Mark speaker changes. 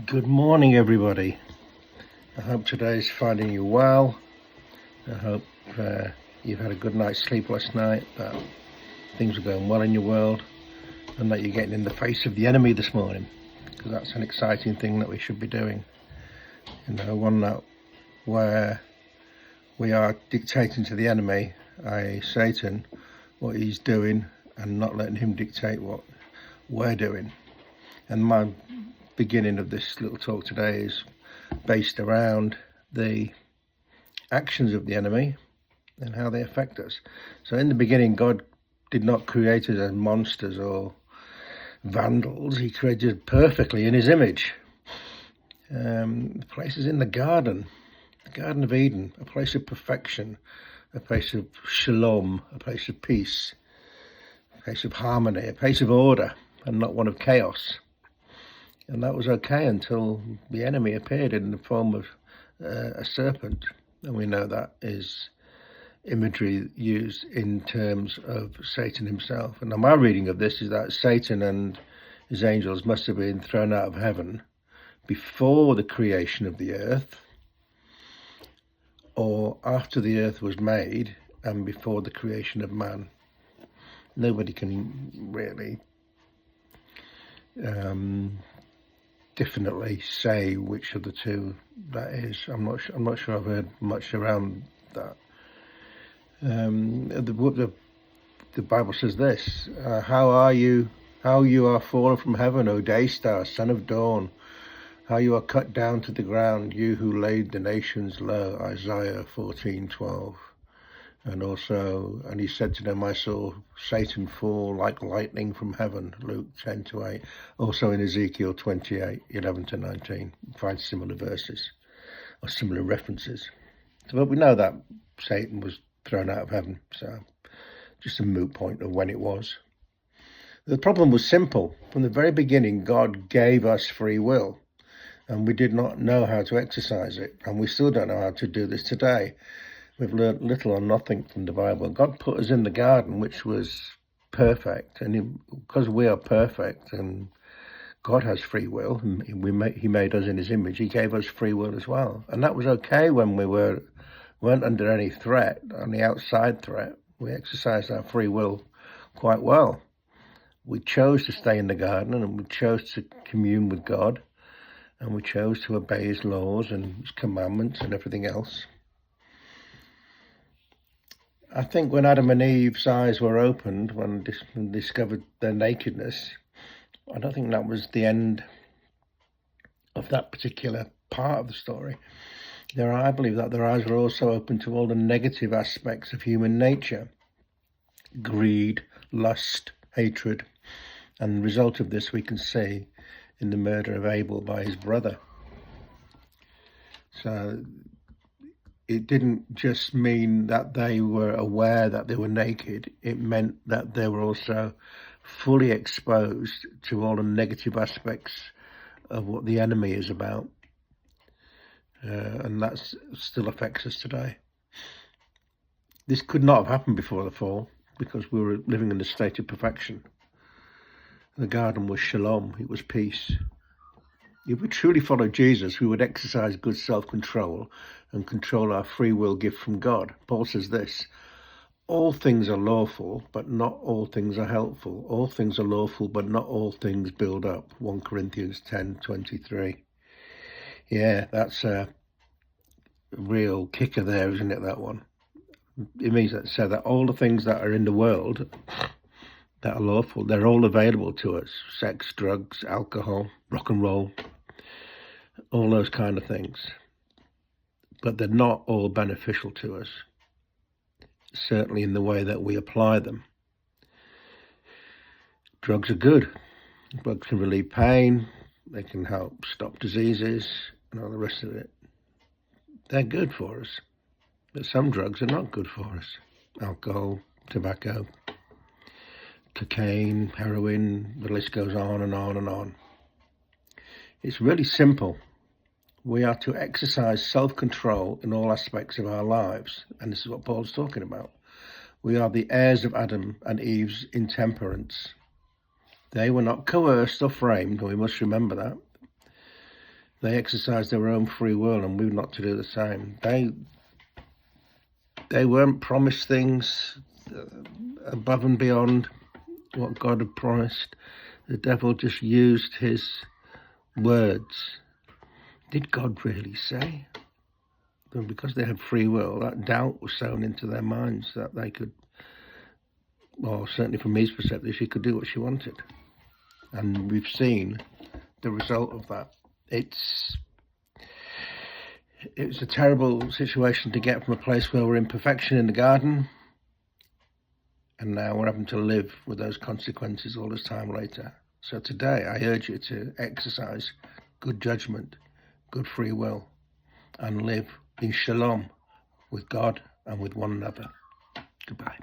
Speaker 1: Good morning, everybody. I hope today's finding you well. I hope you've had a good night's sleep last night, that things are going well in your world, and that you're getting in the face of the enemy this morning, because that's an exciting thing that we should be doing. One that where we are dictating to the enemy, Satan, what he's doing and not letting him dictate what we're doing. And my beginning of this little talk today is based around the actions of the enemy and how they affect us. So in the beginning, God did not create us as monsters or vandals. He created us perfectly in his image. The place is in the Garden of Eden, a place of perfection, a place of shalom, a place of peace, a place of harmony, a place of order, and not one of chaos. And that was okay until the enemy appeared in the form of a serpent. And we know that is imagery used in terms of Satan himself. And now my reading of this is that Satan and his angels must have been thrown out of heaven before the creation of the earth, or after the earth was made and before the creation of man. Nobody can really definitely say which of the two that is. I'm not sure I've heard much around that. The Bible says this: how you are fallen from heaven, O day star, son of dawn! How you are cut down to the ground, you who laid the nations low. Isaiah 14:12. And he said to them, I saw Satan fall like lightning from heaven, Luke 10:8. Also in Ezekiel 28:11-19, you find similar verses or similar references. But we know that Satan was thrown out of heaven, so just a moot point of when it was. The problem was simple. From the very beginning, God gave us free will, and we did not know how to exercise it, and we still don't know how to do this today. We've learned little or nothing from the Bible. God put us in the garden, which was perfect, and because we are perfect and God has free will, and he made us in his image, he gave us free will as well. And that was okay when we weren't under any threat, any outside threat. We exercised our free will quite well. We chose to stay in the garden, and we chose to commune with God, and we chose to obey his laws and his commandments and everything else. I think when Adam and Eve's eyes were opened, when they discovered their nakedness, I don't think that was the end of that particular part of the story. I believe that their eyes were also open to all the negative aspects of human nature: greed, lust, hatred. And the result of this we can see in the murder of Abel by his brother. So it didn't just mean that they were aware that they were naked. It meant that they were also fully exposed to all the negative aspects of what the enemy is about. And that still affects us today. This could not have happened before the fall, because we were living in a state of perfection. The garden was shalom, it was peace. If we truly followed Jesus, we would exercise good self-control and control our free will gift from God. Paul says this: all things are lawful, but not all things are helpful. All things are lawful, but not all things build up. 1 Corinthians 10:23. Yeah, that's a real kicker there, isn't it, that one? It means that all the things that are in the world that are lawful, they're all available to us: sex, drugs, alcohol, rock and roll, all those kind of things. But they're not all beneficial to us, certainly in the way that we apply them. Drugs are good. Drugs can relieve pain, they can help stop diseases and all the rest of it. They're good for us. But some drugs are not good for us: alcohol, tobacco, cocaine, heroin, the list goes on and on and on. It's really simple. We are to exercise self-control in all aspects of our lives. And this is what Paul's talking about. We are the heirs of Adam and Eve's intemperance. They were not coerced or framed, and we must remember that. They exercise their own free will, and we're not to do the same. They weren't promised things above and beyond what God had promised. The devil just used his words. Did God really say? But because they had free will, that doubt was sown into their minds that they could, well, certainly from Eve's perspective, she could do what she wanted. And we've seen the result of that. It was a terrible situation to get from a place where we're in perfection in the garden, and now we're having to live with those consequences all this time later. So today I urge you to exercise good judgment, good free will, and live in shalom with God and with one another. Goodbye.